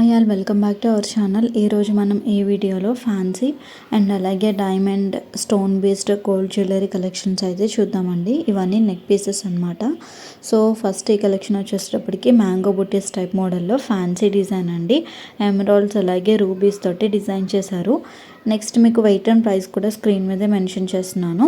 Hi all welcome back to our channel. ఈరోజు మనం ఈ వీడియోలో ఫ్యాన్సీ అండ్ అలాగే diamond stone based gold jewellery collections అయితే చూద్దామండి. ఇవన్నీ నెక్ పీసెస్ అనమాట. సో ఫస్ట్ ఈ కలెక్షన్ వచ్చేటప్పటికి మ్యాంగో బుటీస్ టైప్ మోడల్లో ఫ్యాన్సీ డిజైన్ అండి. ఎమరాల్డ్స్ అలాగే రూబీస్ తోటి డిజైన్ చేశారు. నెక్స్ట్ మీకు వెయిట్ అండ్ ప్రైస్ కూడా స్క్రీన్ మీదే మెన్షన్ చేస్తున్నాను.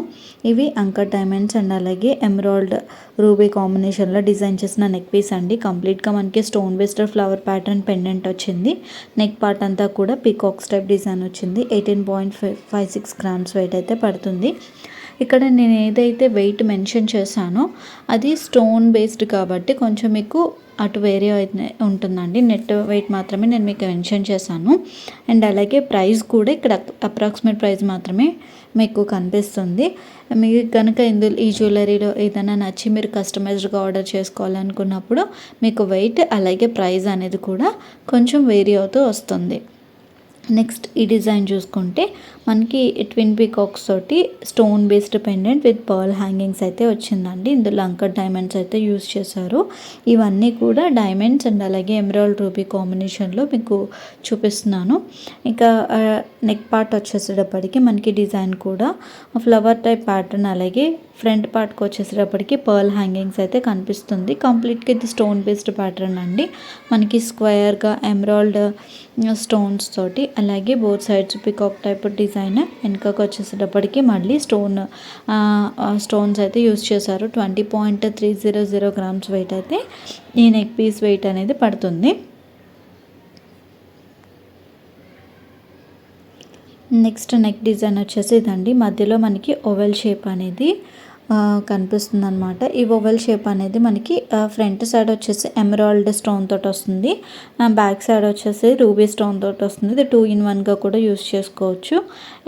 ఇవి అంకర్ డైమండ్స్ అండ్ అలాగే ఎమరాల్డ్ రూబీ కాంబినేషన్లో డిజైన్ చేసిన నెక్ పీస్ అండి. కంప్లీట్గా మనకి stone based flower pattern pendant వచ్చింది. నెక్ పార్ట్ అంతా కూడా పీకాక్స్ టైప్ డిజైన్ వచ్చింది. 18.56 గ్రామ్స్ వెయిట్ అయితే పడుతుంది. ఇక్కడ నేను ఏదైతే వెయిట్ మెన్షన్ చేశానో అది స్టోన్ బేస్డ్ కాబట్టి కొంచెం మీకు అటు వేరే ఉంటుందండి. నెట్ వెయిట్ మాత్రమే నేను మీకు మెన్షన్ చేశాను. అండ్ అలాగే ప్రైస్ కూడా ఇక్కడ అప్రాక్సిమేట్ ప్రైస్ మాత్రమే మీకు కనిపిస్తుంది. మీకు కనుక ఇందులో ఈ జ్యువెలరీలో ఏదైనా నచ్చి మీరు కస్టమైజ్డ్గా ఆర్డర్ చేసుకోవాలనుకున్నప్పుడు మీకు వెయిట్ అలాగే ప్రైస్ అనేది కూడా కొంచెం వేరీ అవుతూ వస్తుంది. నెక్స్ట్ ఈ డిజైన్ చూసుకుంటే మనకి ట్విన్ పీకాక్స్ తోటి stone based pendant with pearl hangings అయితే వచ్చిందండి. ఇందులో అంకర్ డైమండ్స్ అయితే యూస్ చేశారు. ఇవన్నీ కూడా డైమండ్స్ అండ్ అలాగే ఎమరాల్డ్ రూబీ కాంబినేషన్లో మీకు చూపిస్తున్నాను. ఇంకా నెక్ పార్ట్ వచ్చేసేటప్పటికి మనకి డిజైన్ కూడా ఫ్లవర్ టైప్ ప్యాటర్న్ అలాగే ఫ్రంట్ పార్ట్కి వచ్చేసేటప్పటికి పర్ల్ హ్యాంగింగ్స్ అయితే కనిపిస్తుంది. కంప్లీట్గా ఇది స్టోన్ బేస్డ్ ప్యాటర్న్ అండి. మనకి స్క్వేర్గా ఎమరాల్డ్ స్టోన్స్ తోటి అలాగే both sides peacock type design వెనుకకు వచ్చేసేటప్పటికి మళ్ళీ స్టోన్స్ అయితే యూస్ చేశారు. 20.300 గ్రామ్స్ వెయిట్ అయితే ఈ నెక్ పీస్ వెయిట్ అనేది పడుతుంది. నెక్స్ట్ నెక్ డిజైన్ వచ్చేసి ఇదండి. మధ్యలో మనకి ఓవెల్ షేప్ అనేది కనిపిస్తుంది అనమాట. ఈ ఓవెల్ షేప్ అనేది మనకి ఫ్రంట్ సైడ్ వచ్చేసి ఎమరాల్డ్ స్టోన్ తోటి వస్తుంది. బ్యాక్ సైడ్ వచ్చేసి రూబీ స్టోన్ తోటి వస్తుంది. ఇది 2-in-1గా కూడా యూస్ చేసుకోవచ్చు.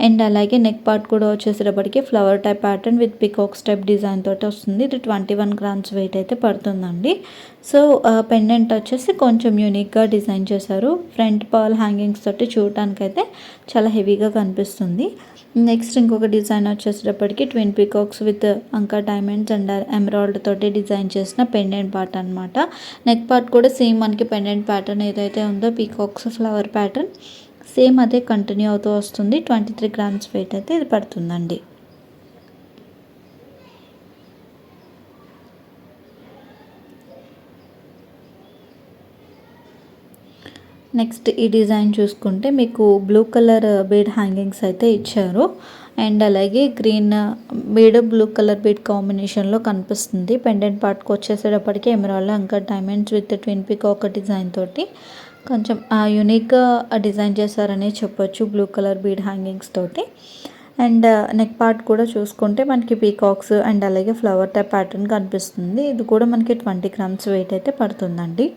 అండ్ అలాగే నెక్ పార్ట్ కూడా వచ్చేసేటప్పటికి flower type pattern with peacocks type design తోటి వస్తుంది. ఇది 21 గ్రామ్స్ వెయిట్ అయితే పడుతుందండి. సో పెండెంట్ వచ్చేసి కొంచెం యూనిక్గా డిజైన్ చేశారు. ఫ్రంట్ పర్ల్ హ్యాంగింగ్స్ తోటి చూడటానికి అయితే చాలా హెవీగా కనిపిస్తుంది. నెక్స్ట్ ఇంకొక డిజైన్ వచ్చేసేటప్పటికి twin peacocks with uncut diamonds and emerald తోటి డిజైన్ చేసిన పెండెంట్ పార్ట్ అనమాట. నెక్ పార్ట్ కూడా సేమ్ మనకి పెండెంట్ ప్యాటర్న్ ఏదైతే ఉందో పీకాక్స్ ఫ్లవర్ ప్యాటర్న్ సేమ్ అదే కంటిన్యూ అవుతూ వస్తుంది. 23 గ్రామ్స్ వెయిట్ అయితే ఇది పడుతుందండి. నెక్స్ట్ ఈ డిజైన్ చూసుకుంటే మీకు బ్లూ కలర్ బీడ్ హ్యాంగింగ్స్ అయితే ఇచ్చారు. అండ్ అలాగే green bead blue colour bead కాంబినేషన్లో కనిపిస్తుంది. పెండెంట్ పార్ట్కి వచ్చేసేటప్పటికి emerald uncut diamonds with twin peacock design తోటి కొంచెం యూనిక్గా డిజైన్ చేశారని చెప్పొచ్చు బ్లూ కలర్ బీడ్ హ్యాంగింగ్స్ తోటి. అండ్ నెక్ పార్ట్ కూడా చూసుకుంటే మనకి పీకాక్స్ అండ్ అలాగే ఫ్లవర్ టైప్ ప్యాటర్న్ కనిపిస్తుంది. ఇది కూడా మనకి 20 గ్రామ్స్ వెయిట్ అయితే పడుతుందండి.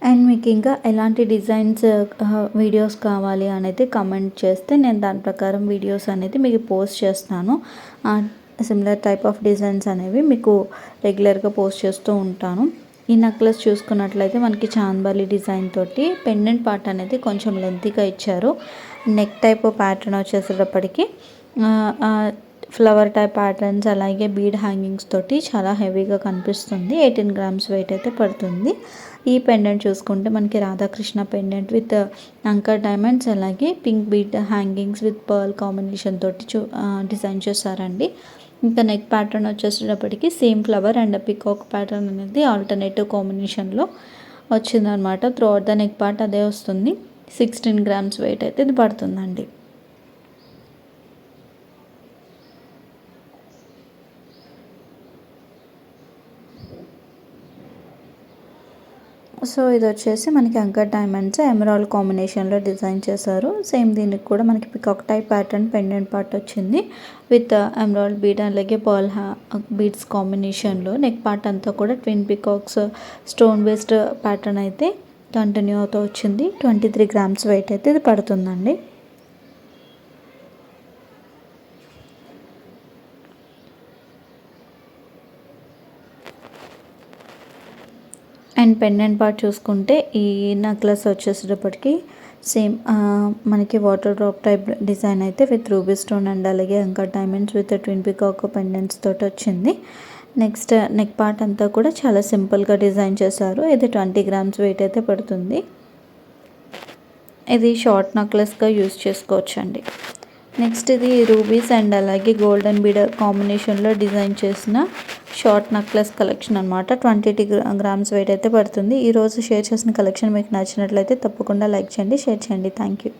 అండ్ మీకు ఇంకా ఎలాంటి డిజైన్స్ వీడియోస్ కావాలి అనేది కమెంట్ చేస్తే నేను దాని ప్రకారం వీడియోస్ అనేది మీకు పోస్ట్ చేస్తాను. సిమిలర్ టైప్ ఆఫ్ డిజైన్స్ అనేవి మీకు రెగ్యులర్గా పోస్ట్ చేస్తూ ఉంటాను. ఈ నెక్లెస్ చూసుకున్నట్లయితే మనకి చాంద్బాలి డిజైన్ తోటి పెండెంట్ పార్ట్ అనేది కొంచెం లెంతీగా ఇచ్చారు. నెక్ టైప్ ప్యాటర్న్ వచ్చేసేటప్పటికి ఫ్లవర్ టైప్ ప్యాటర్న్స్ అలాగే బీడ్ హ్యాంగింగ్స్ తోటి చాలా హెవీగా కనిపిస్తుంది. 18 గ్రామ్స్ వెయిట్ అయితే పడుతుంది. ఈ పెండెంట్ చూసుకుంటే మనకి Radhakrishna pendant with uncut diamonds అలాగే pink bead hangings with pearl combination తోటి డిజైన్ చేశారండి. ఇంకా నెక్ ప్యాటర్న్ వచ్చేసేటప్పటికి same flower and peacock pattern అనేది ఆల్టర్నేటివ్ కాంబినేషన్లో వచ్చిందనమాట. Throughout the neck part అదే వస్తుంది. 16 గ్రామ్స్ వెయిట్ అయితే ఇది పడుతుందండి. సో ఇది వచ్చేసి మనకి అంకర్ డైమండ్స్ ఎమరాల్డ్ కాంబినేషన్లో డిజైన్ చేశారు. సేమ్ దీనికి కూడా మనకి peacock type pattern pendant part వచ్చింది విత్ ఎమరాల్డ్ బీడ్ అలాగే పర్ల్ బీడ్స్ కాంబినేషన్లో. నెక్ పార్ట్ అంతా కూడా twin peacocks stone based pattern అయితే కంటిన్యూ అవుతూ వచ్చింది. 23 గ్రామ్స్ వెయిట్ అయితే ఇది పడుతుందండి. అండ్ పెండెంట్ పార్ట్ చూసుకుంటే ఈ నెక్లెస్ వచ్చేసేటప్పటికి సేమ్ మనకి వాటర్ డ్రాప్ టైప్ డిజైన్ అయితే విత్ రూబీ స్టోన్ అండ్ అలాగే ఇంకా diamonds with twin peacock pendants తోటి వచ్చింది. నెక్స్ట్ నెక్ పార్ట్ అంతా కూడా చాలా సింపుల్గా డిజైన్ చేశారు. ఇది 20 గ్రామ్స్ వెయిట్ అయితే పడుతుంది. ఇది షార్ట్ నెక్లెస్గా యూస్ చేసుకోవచ్చండి. నెక్స్ట్ ఇది రూబీస్ అండ్ అలాగే గోల్డెన్ బీడ్ కాంబినేషన్లో డిజైన్ చేసిన షార్ట్ నెక్లెస్ కలెక్షన్ అనమాట. 20 గ్రామ్స్ వెయిట్ అయితే పడుతుంది. ఈరోజు షేర్ చేసిన కలెక్షన్ మీకు నచ్చినట్లయితే తప్పకుండా లైక్ చేయండి, షేర్ చేయండి. Thank you.